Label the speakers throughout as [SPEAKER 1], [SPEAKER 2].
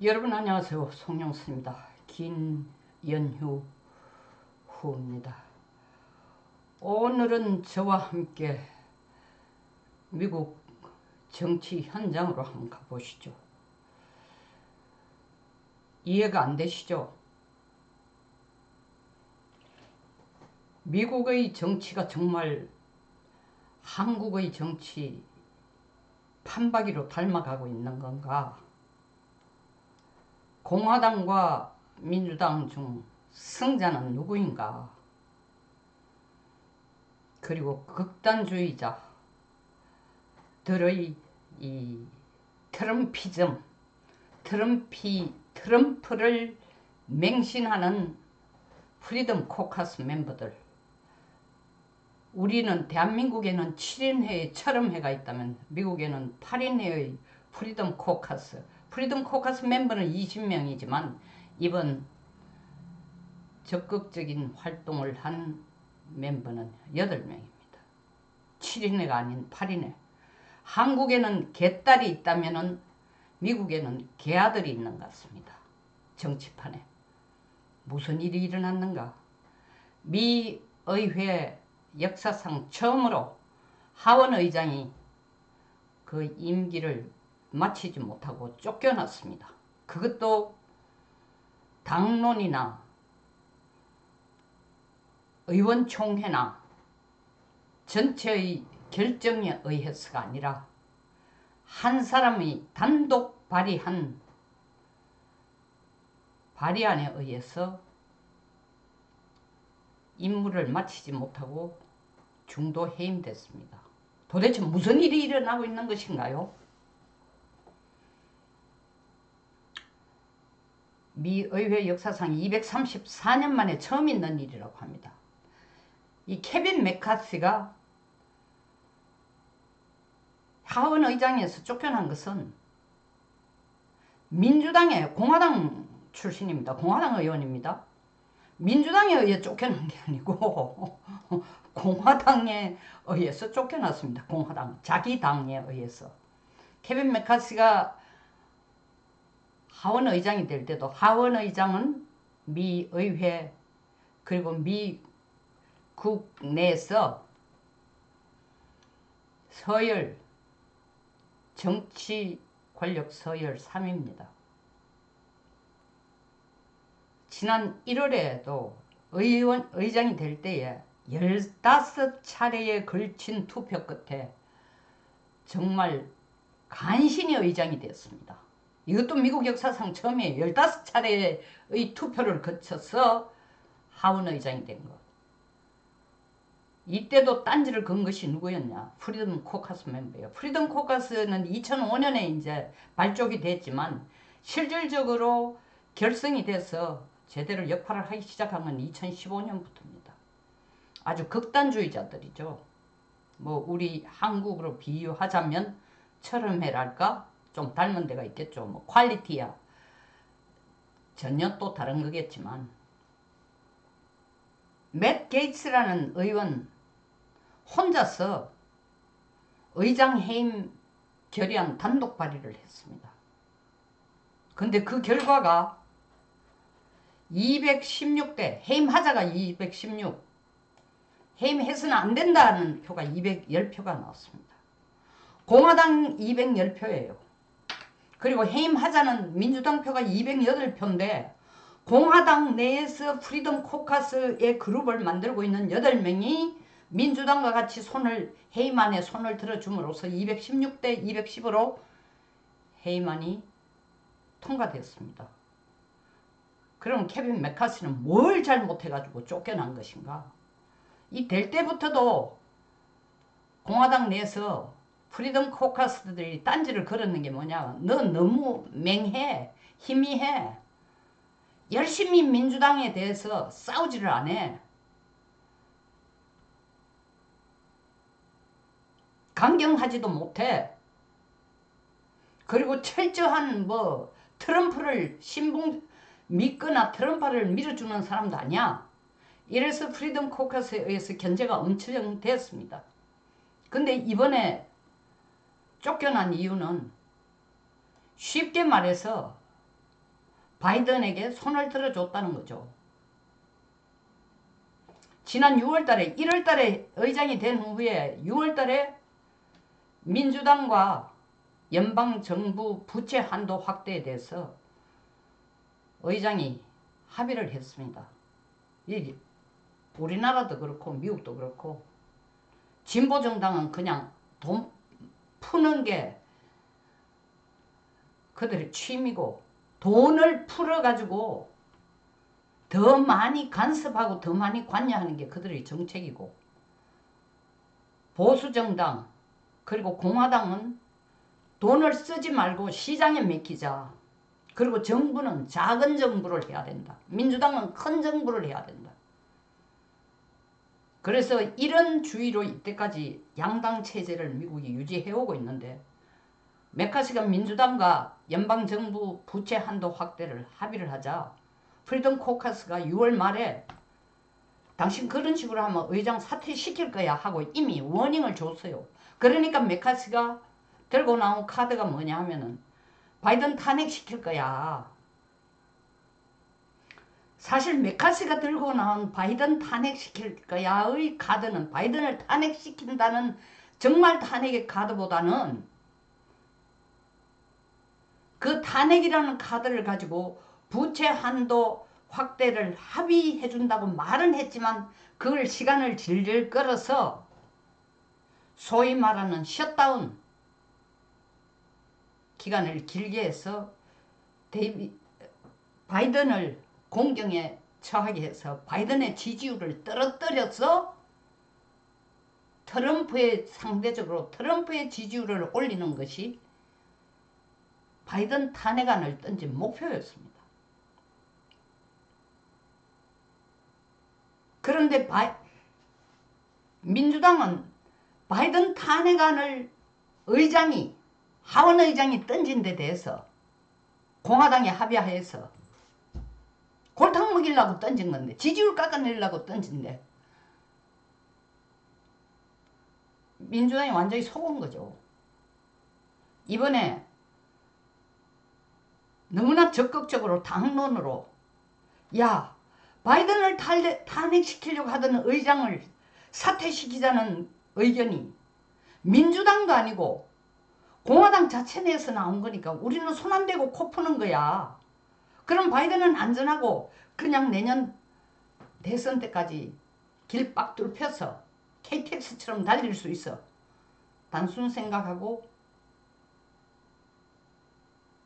[SPEAKER 1] 여러분 안녕하세요. 송영수입니다. 긴 연휴 후입니다. 오늘은 저와 함께 미국 정치 현장으로 한번 가보시죠. 이해가 안 되시죠? 미국의 정치가 정말 한국의 정치 판박이로 닮아가고 있는 건가? 공화당과 민주당 중 승자는 누구인가? 그리고 극단주의자들의 이 트럼피즘, 트럼프를 맹신하는 프리덤 코카스 멤버들. 우리는 대한민국에는 7인회의 철험회가 있다면 미국에는 8인회의 프리덤 코카스 멤버는 20명이지만 이번 적극적인 활동을 한 멤버는 8명입니다. 7인회가 아닌 8인회. 한국에는 개딸이 있다면 미국에는 개아들이 있는 것 같습니다. 정치판에. 무슨 일이 일어났는가? 미 의회 역사상 처음으로 하원 의장이 그 임기를 마치지 못하고 쫓겨났습니다. 그것도 당론이나 의원총회나 전체의 결정에 의해서가 아니라 한 사람이 단독 발의한 발의안에 의해서 임무를 마치지 못하고 중도 해임됐습니다. 도대체 무슨 일이 일어나고 있는 것인가요? 미 의회 역사상 234년 만에 처음 있는 일이라고 합니다. 이 케빈 맥카시가 하원 의장에서 쫓겨난 것은 민주당의 공화당 출신입니다. 공화당 의원입니다. 민주당에 의해 쫓겨난 게 아니고 공화당에 의해서 쫓겨났습니다. 공화당 자기 당에 의해서. 케빈 맥카시가 하원 의장이 될 때도 하원 의장은 미 의회 그리고 미국 내에서 서열 정치 권력 서열 3위입니다. 지난 1월에도 의장이 될 때에 15차례에 걸친 투표 끝에 정말 간신히 의장이 됐습니다. 이것도 미국 역사상 처음이에요. 15차례의 투표를 거쳐서 하원 의장이 된 것. 이때도 딴지를 건 것이 누구였냐? 프리덤 코카스 멤버예요. 프리덤 코카스는 2005년에 이제 발족이 됐지만 실질적으로 결성이 돼서 제대로 역할을 하기 시작한 건 2015년부터입니다. 아주 극단주의자들이죠. 뭐 우리 한국으로 비유하자면 철험회랄까? 좀 닮은 데가 있겠죠. 뭐 퀄리티야. 전혀 또 다른 거겠지만 맷 게이츠라는 의원 혼자서 의장 해임 결의안 단독 발의를 했습니다. 근데 그 결과가 216대 해임하자가 216 해임해서는 안 된다는 표가 210표가 나왔습니다. 공화당 210표예요. 그리고 해임하자는 민주당 표가 208표인데 공화당 내에서 프리덤 코카스의 그룹을 만들고 있는 8명이 민주당과 같이 해임안에 손을 들어줌으로써 216대 210으로 해임안이 통과되었습니다. 그럼 케빈 맥카시는 뭘 잘못해가지고 쫓겨난 것인가? 이 될 때부터도 공화당 내에서 프리덤 코카스들이 딴지를 걸었는 게 뭐냐? 너 너무 맹해, 희미해. 열심히 민주당에 대해서 싸우지를 안 해. 강경하지도 못해. 그리고 철저한 트럼프를 믿거나 트럼프를 밀어주는 사람도 아니야. 이래서 프리덤 코커스에 의해서 견제가 엄청 되었습니다. 근데 이번에 쫓겨난 이유는 쉽게 말해서 바이든에게 손을 들어줬다는 거죠. 지난 6월달에 1월달에 의장이 된 후에 6월달에 민주당과 연방정부 부채 한도 확대에 대해서 의장이 합의를 했습니다. 이게 우리나라도 그렇고 미국도 그렇고 진보정당은 그냥 돈 푸는 게 그들의 취미고 돈을 풀어가지고 더 많이 간섭하고 더 많이 관여하는 게 그들의 정책이고 보수정당 그리고 공화당은 돈을 쓰지 말고 시장에 맡기자. 그리고 정부는 작은 정부를 해야 된다. 민주당은 큰 정부를 해야 된다. 그래서 이런 주의로 이때까지 양당 체제를 미국이 유지해오고 있는데 메카시가 민주당과 연방정부 부채 한도 확대를 합의를 하자 프리덤 코커스가 6월 말에 당신 그런 식으로 하면 의장 사퇴시킬 거야 하고 이미 워닝을 줬어요. 그러니까 메카시가 들고 나온 카드가 뭐냐 하면은 바이든 탄핵시킬 거야. 사실 메카시가 들고 나온 바이든 탄핵시킬 거야의 카드는 바이든을 탄핵시킨다는 정말 탄핵의 카드보다는 그 탄핵이라는 카드를 가지고 부채 한도 확대를 합의해 준다고 말은 했지만 그걸 시간을 질질 끌어서 소위 말하는 셧다운 기간을 길게 해서 바이든을 공경에 처하게 해서 바이든의 지지율을 떨어뜨려서 상대적으로 트럼프의 지지율을 올리는 것이 바이든 탄핵안을 던진 목표였습니다. 그런데 민주당은 바이든 탄핵안을 하원 의장이 던진 데 대해서 공화당이 합의해서 골탕 먹이려고 던진 건데 지지율 깎아내리려고 던진데 민주당이 완전히 속은 거죠. 이번에 너무나 적극적으로 당론으로 야 바이든을 탄핵시키려고 하던 의장을 사퇴시키자는 의견이 민주당도 아니고 공화당 자체 내에서 나온 거니까 우리는 손 안 대고 코 푸는 거야. 그럼 바이든은 안전하고 그냥 내년 대선 때까지 길 빡 뚫혀서 KTX처럼 달릴 수 있어. 단순 생각하고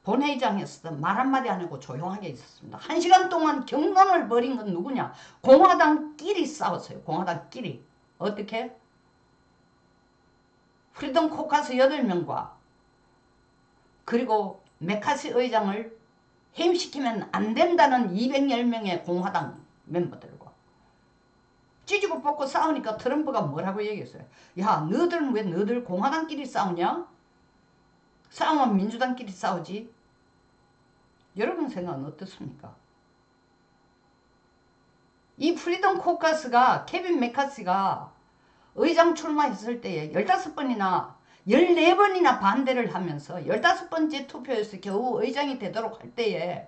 [SPEAKER 1] 본회의장에서도 말 한마디 안 하고 조용하게 있었습니다. 1시간 동안 격론을 벌인 건 누구냐? 공화당끼리 싸웠어요. 공화당끼리. 어떻게? 프리덤 코커스 8명과 그리고 메카시 의장을 해임시키면 안 된다는 210명의 공화당 멤버들과 찌지고 뽑고 싸우니까 트럼프가 뭐라고 얘기했어요? 야 너들은 왜 너들 공화당끼리 싸우냐? 싸우면 민주당끼리 싸우지. 여러분 생각은 어떻습니까? 이 프리덤 코커스가 케빈 메카시가 의장 출마했을 때에 15번이나 14번이나 반대를 하면서 15번째 투표에서 겨우 의장이 되도록 할 때에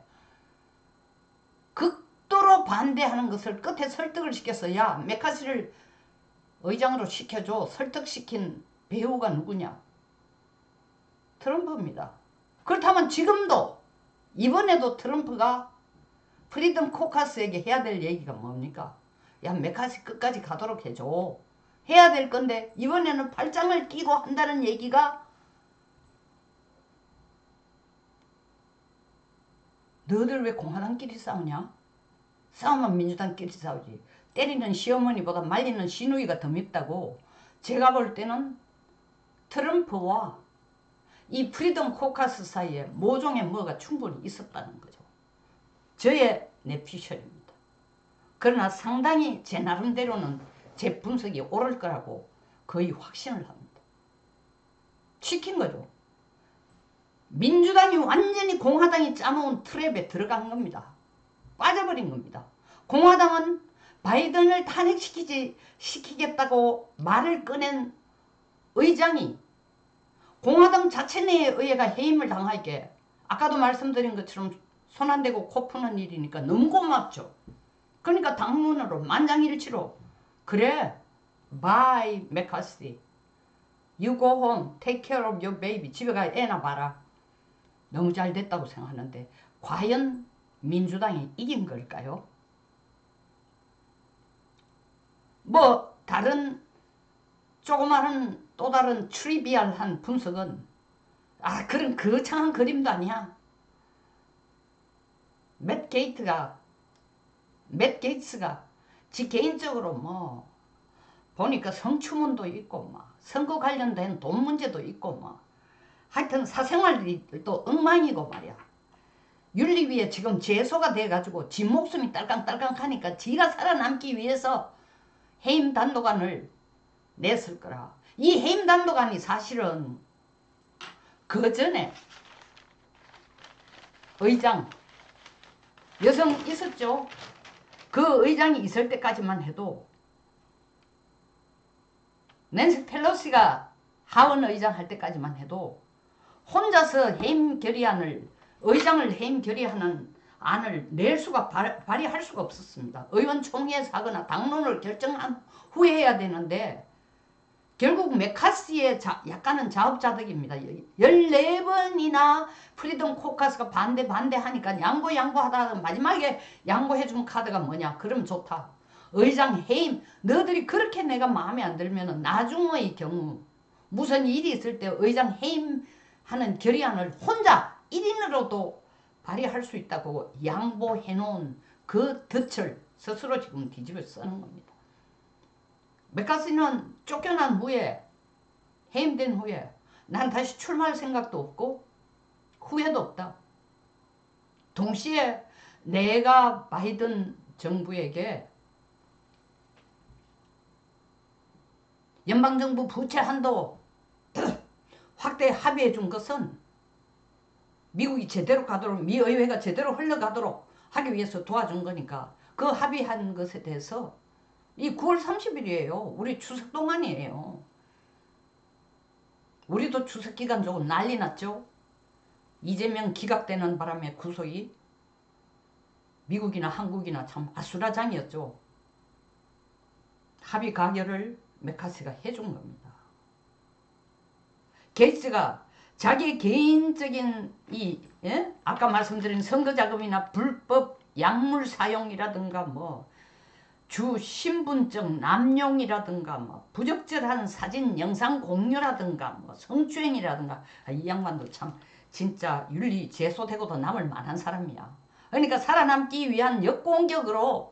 [SPEAKER 1] 극도로 반대하는 것을 끝에 설득을 시켜서 야 메카시를 의장으로 시켜줘. 설득시킨 배우가 누구냐? 트럼프입니다. 그렇다면 지금도 이번에도 트럼프가 프리덤 코커스에게 해야 될 얘기가 뭡니까? 야 메카시 끝까지 가도록 해줘. 해야 될 건데 이번에는 팔짱을 끼고 한다는 얘기가 너희들 왜 공화당끼리 싸우냐? 싸우면 민주당끼리 싸우지. 때리는 시어머니보다 말리는 시누이가 더 밉다고. 제가 볼 때는 트럼프와 이 프리덤 코커스 사이에 모종의 뭐가 충분히 있었다는 거죠. 저의 내피셜입니다. 그러나 상당히 제 나름대로는 제 분석이 옳을 거라고 거의 확신을 합니다. 시킨 거죠. 민주당이 완전히 공화당이 짜놓은 트랩에 들어간 겁니다. 빠져버린 겁니다. 공화당은 바이든을 탄핵시키겠다고 말을 꺼낸 의장이 공화당 자체 내에 의회가 해임을 당하게 아까도 말씀드린 것처럼 손 안 대고 코 푸는 일이니까 너무 고맙죠. 그러니까 당문으로 만장일치로 그래 bye 메카시 you go home take care of your baby 집에 가 애나 봐라. 너무 잘 됐다고 생각하는데 과연 민주당이 이긴 걸까요? 뭐 다른 조그마한 또 다른 트리비얼한 분석은 그런 거창한 그림도 아니야. 맷 게이츠가 지 개인적으로 뭐 보니까 성추문도 있고 막 선거 관련된 돈 문제도 있고 막 하여튼 사생활이 또 엉망이고 말이야. 윤리위에 지금 제소가 돼가지고 지 목숨이 딸깡딸깡 하니까 지가 살아남기 위해서 해임 단독안을 냈을 거라. 이 해임 단독안이 사실은 그 전에 의장 여성 있었죠. 그 의장이 있을 때까지만 해도 낸시 펠로시가 하원 의장 할 때까지만 해도 혼자서 해임 결의안을 의장을 해임 결의하는 안을 낼 수가 발의할 수가 없었습니다. 의원총회에서 하거나 당론을 결정한 후에 해야 되는데 결국 메카시의 약간은 자업자득입니다. 14번이나 프리덤 코카스가 반대하니까 양보하다가 마지막에 양보해준 카드가 뭐냐. 그럼 좋다. 의장 해임. 너희들이 그렇게 내가 마음에 안 들면 나중의 경우 무슨 일이 있을 때 의장 해임하는 결의안을 혼자 1인으로도 발의할 수 있다고 양보해 놓은 그 덫을 스스로 지금 뒤집어 쓰는 겁니다. 메카시는 쫓겨난 후에 해임된 후에 난 다시 출마할 생각도 없고 후회도 없다. 동시에 내가 바이든 정부에게 연방정부 부채 한도 확대 합의해 준 것은 미국이 제대로 가도록 미 의회가 제대로 흘러가도록 하기 위해서 도와준 거니까 그 합의한 것에 대해서 이 9월 30일이에요. 우리 추석 동안이에요. 우리도 추석 기간 조금 난리 났죠. 이재명 기각되는 바람에 구속이 미국이나 한국이나 참 아수라장이었죠. 합의 가결을 메카시가 해준 겁니다. 게이츠가 자기 개인적인 아까 말씀드린 선거자금이나 불법 약물 사용이라든가 뭐 주 신분증 남용이라든가 뭐 부적절한 사진 영상 공유라든가 뭐 성추행이라든가 이 양반도 참 진짜 윤리 제소되고도 남을 만한 사람이야. 그러니까 살아남기 위한 역공격으로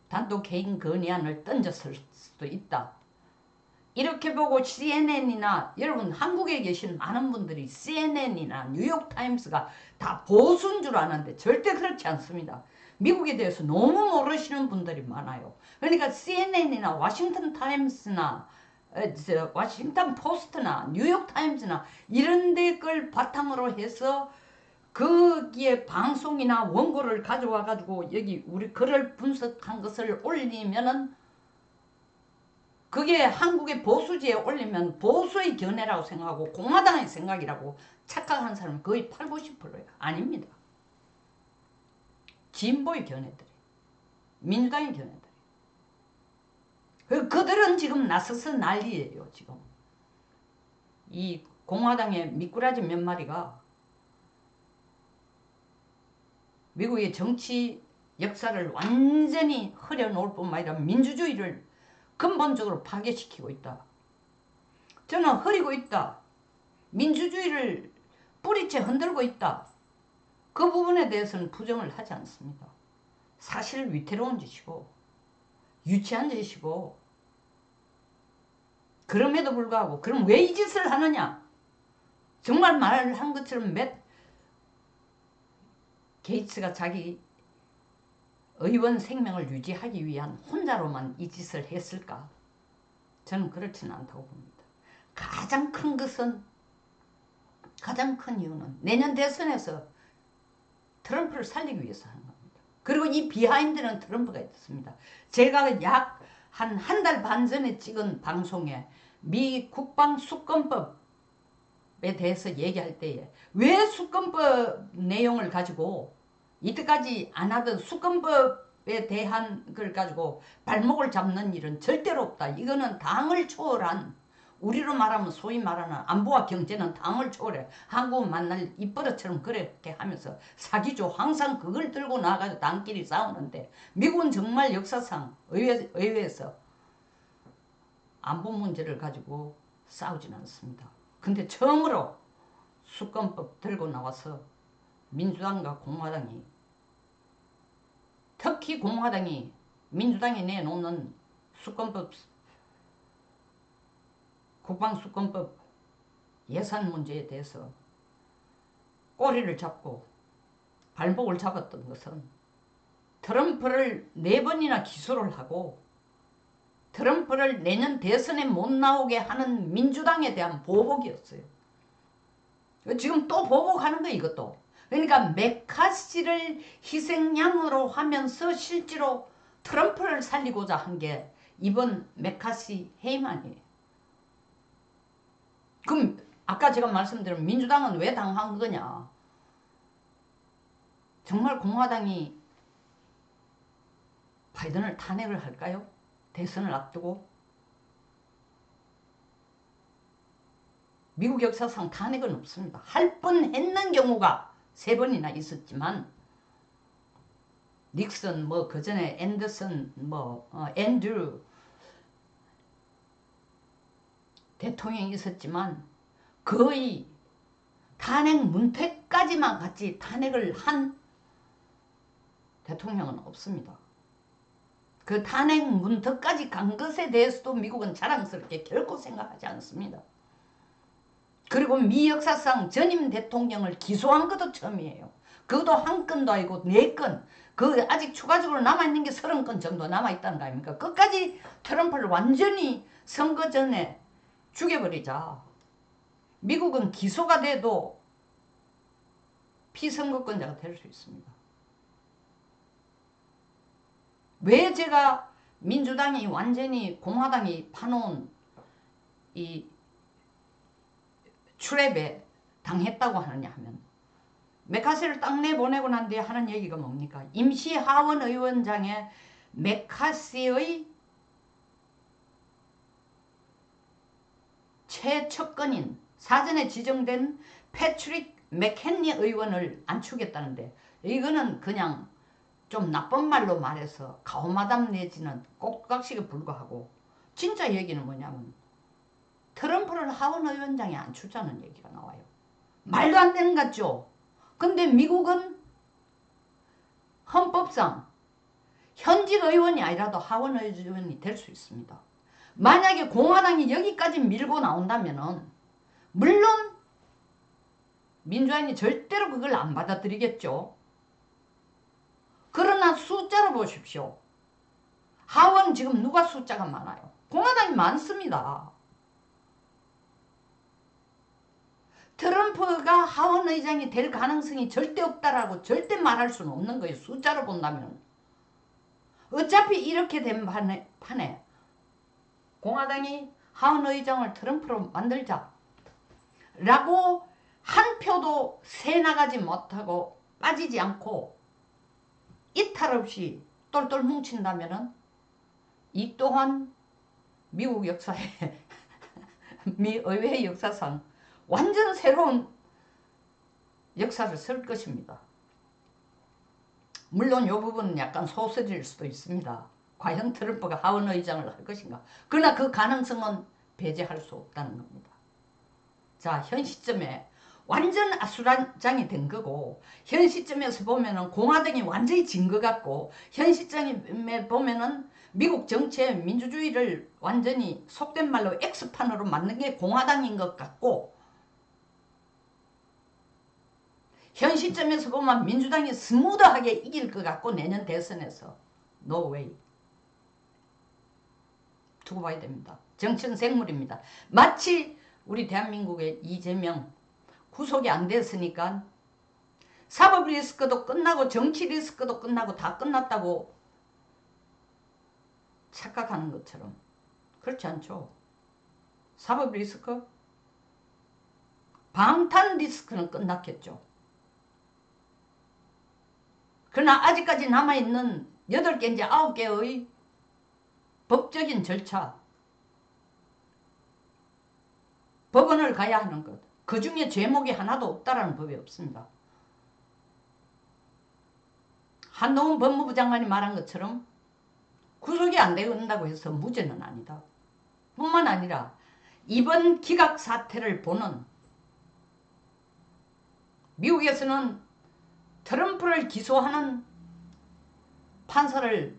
[SPEAKER 1] 단독 개인 건의안을 던졌을 수도 있다. 이렇게 보고 CNN이나 여러분 한국에 계신 많은 분들이 CNN이나 뉴욕타임스가 다 보수인 줄 아는데 절대 그렇지 않습니다. 미국에 대해서 너무 모르시는 분들이 많아요. 그러니까 CNN이나 워싱턴 타임스나 워싱턴 포스트나 뉴욕타임스나 이런 데 걸 바탕으로 해서 거기에 방송이나 원고를 가져와 가지고 여기 우리 글을 분석한 것을 올리면은 그게 한국의 보수지에 올리면 보수의 견해라고 생각하고 공화당의 생각이라고 착각하는 사람이 거의 80~90%예요. 아닙니다. 진보의 견해들이 민주당의 견해들이 그들은 지금 나서서 난리예요. 지금 이 공화당의 미꾸라지 몇 마리가 미국의 정치 역사를 완전히 흐려놓을 뿐만 아니라 민주주의를 근본적으로 파괴시키고 있다. 저는 흐리고 있다. 민주주의를 뿌리채 흔들고 있다. 그 부분에 대해서는 부정을 하지 않습니다. 사실 위태로운 짓이고 유치한 짓이고 그럼에도 불구하고 그럼 왜 이 짓을 하느냐. 정말 말한 것처럼 맷 게이츠가 자기 의원 생명을 유지하기 위한 혼자로만 이 짓을 했을까? 저는 그렇지는 않다고 봅니다. 가장 큰 이유는 내년 대선에서 트럼프를 살리기 위해서 하는 겁니다. 그리고 이 비하인드는 트럼프가 있습니다. 제가 약 한 달 반 전에 찍은 방송에 미 국방수권법 대해서 얘기할 때에 왜 수권법 내용을 가지고 이때까지 안 하던 수권법에 대한 걸 가지고 발목을 잡는 일은 절대로 없다. 이거는 당을 초월한, 우리로 말하면 소위 말하는 안보와 경제는 당을 초월해. 한국은 만날 입버릇처럼 그렇게 하면서 사기죠. 항상 그걸 들고 나가서 당끼리 싸우는데, 미국은 정말 역사상 의회에서 안보 문제를 가지고 싸우진 않습니다. 근데 처음으로 수권법 들고 나와서 민주당과 공화당이, 특히 공화당이 민주당이 내놓는 수권법, 국방수권법 예산 문제에 대해서 꼬리를 잡고 발목을 잡았던 것은 트럼프를 4번이나 기소를 하고 트럼프를 내년 대선에 못 나오게 하는 민주당에 대한 보복이었어요. 지금 또 보복하는 거예요, 이것도. 그러니까 메카시를 희생양으로 하면서 실제로 트럼프를 살리고자 한 게 이번 메카시 해임안이에요. 그럼 아까 제가 말씀드린 민주당은 왜 당한 거냐. 정말 공화당이 바이든을 탄핵을 할까요? 대선을 앞두고. 미국 역사상 탄핵은 없습니다. 할 뻔했는 경우가 3번이나 있었지만 닉슨, 그 전에 앤더슨, 앤드류 대통령이 있었지만 거의 탄핵 문턱까지만 같이 탄핵을 한 대통령은 없습니다. 그 탄핵 문턱까지 간 것에 대해서도 미국은 자랑스럽게 결코 생각하지 않습니다. 그리고 미 역사상 전임 대통령을 기소한 것도 처음이에요. 그것도 한 건도 아니고 4건. 그 아직 추가적으로 남아있는 게 30건 정도 남아있다는 거 아닙니까? 끝까지 트럼프를 완전히 선거 전에 죽여버리자. 미국은 기소가 돼도 피선거권자가 될 수 있습니다. 왜 제가 민주당이 완전히 공화당이 파놓은 이 트랩에 당했다고 하느냐 하면, 메카시를 딱 내보내고 난 뒤에 하는 얘기가 뭡니까? 임시 하원 의원장에 메카시의 최측근인 사전에 지정된 패트릭 맥켄리 의원을 안추겠다는데, 이거는 그냥 좀 나쁜 말로 말해서 가오마담 내지는 꼭각식에 불과하고, 진짜 얘기는 뭐냐면 트럼프를 하원의원장에 안추자는 얘기가 나와요. 말도 안 되는 것 같죠? 근데 미국은 헌법상 현직 의원이 아니라도 하원의원이 될 수 있습니다. 만약에 공화당이 여기까지 밀고 나온다면은 물론 민주당이 절대로 그걸 안 받아들이겠죠. 그러나 숫자로 보십시오. 하원 지금 누가 숫자가 많아요? 공화당이 많습니다. 트럼프가 하원 의장이 될 가능성이 절대 없다라고 절대 말할 수는 없는 거예요. 숫자로 본다면. 어차피 이렇게 된 판에 공화당이 하원 의장을 트럼프로 만들자 라고 한 표도 새 나가지 못하고 빠지지 않고 이탈 없이 똘똘 뭉친다면은 이 또한 미국 역사에 미 의회 역사상 완전 새로운 역사를 쓸 것입니다. 물론 이 부분은 약간 소설일 수도 있습니다. 과연 트럼프가 하원 의장을 할 것인가. 그러나 그 가능성은 배제할 수 없다는 겁니다. 자, 현 시점에 완전 아수라장이 된 거고, 현 시점에서 보면은 공화당이 완전히 진 것 같고, 현 시점에 보면은 미국 정치의 민주주의를 완전히 속된 말로 X판으로 만든 게 공화당인 것 같고, 현 시점에서 보면 민주당이 스무드하게 이길 것 같고, 내년 대선에서 no way. 두고 봐야 됩니다. 정치는 생물입니다. 마치 우리 대한민국의 이재명 구속이 안 됐으니까 사법 리스크도 끝나고 정치 리스크도 끝나고 다 끝났다고 착각하는 것처럼 그렇지 않죠. 사법 리스크 방탄 리스크는 끝났겠죠. 그러나 아직까지 남아있는 8개인지 9개의 법적인 절차, 법원을 가야 하는 것, 그 중에 죄목이 하나도 없다라는 법이 없습니다. 한동훈 법무부 장관이 말한 것처럼 구속이 안 된다고 해서 무죄는 아니다. 뿐만 아니라 이번 기각 사태를 보는 미국에서는 트럼프를 기소하는 판사에게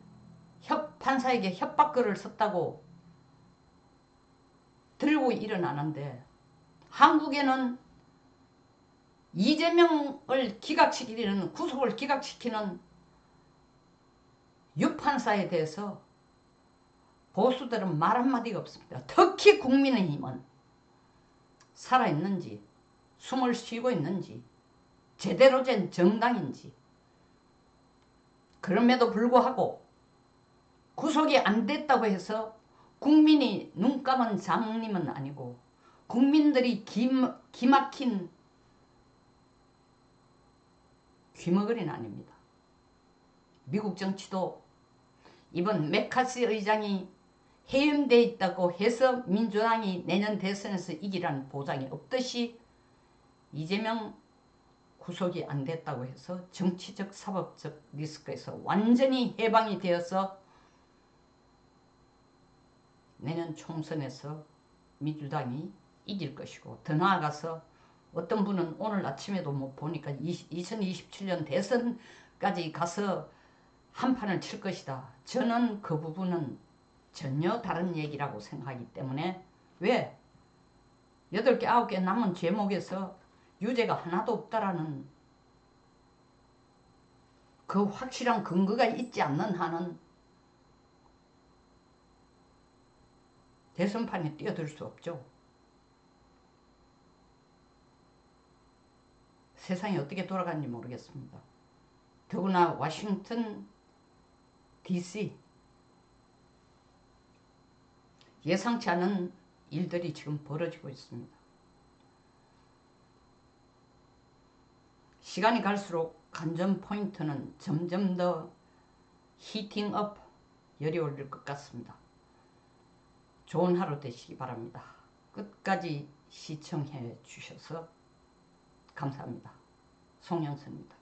[SPEAKER 1] 협박글을 썼다고 들고 일어나는데, 한국에는 이재명을 기각시키는, 구속을 기각시키는 유판사에 대해서 보수들은 말 한마디가 없습니다. 특히 국민의힘은 살아있는지, 숨을 쉬고 있는지, 제대로 된 정당인지. 그럼에도 불구하고 구속이 안 됐다고 해서 국민이 눈 감은 장님은 아니고, 국민들이 기막힌 귀머거리는 아닙니다. 미국 정치도 이번 메카시 의장이 해임돼 있다고 해서 민주당이 내년 대선에서 이기라는 보장이 없듯이, 이재명 구속이 안 됐다고 해서 정치적 사법적 리스크에서 완전히 해방이 되어서 내년 총선에서 민주당이 이길 것이고, 더 나아가서 어떤 분은 오늘 아침에도 뭐 보니까 2027년 대선까지 가서 한판을 칠 것이다. 저는 그 부분은 전혀 다른 얘기라고 생각하기 때문에, 왜 8개 9개 남은 제목에서 유죄가 하나도 없다라는 그 확실한 근거가 있지 않는 한은 대선판에 뛰어들 수 없죠. 세상이 어떻게 돌아가는지 모르겠습니다. 더구나 워싱턴 DC, 예상치 않은 일들이 지금 벌어지고 있습니다. 시간이 갈수록 관전 포인트는 점점 더 히팅업, 열이 올릴 것 같습니다. 좋은 하루 되시기 바랍니다. 끝까지 시청해 주셔서 감사합니다. 송영선입니다.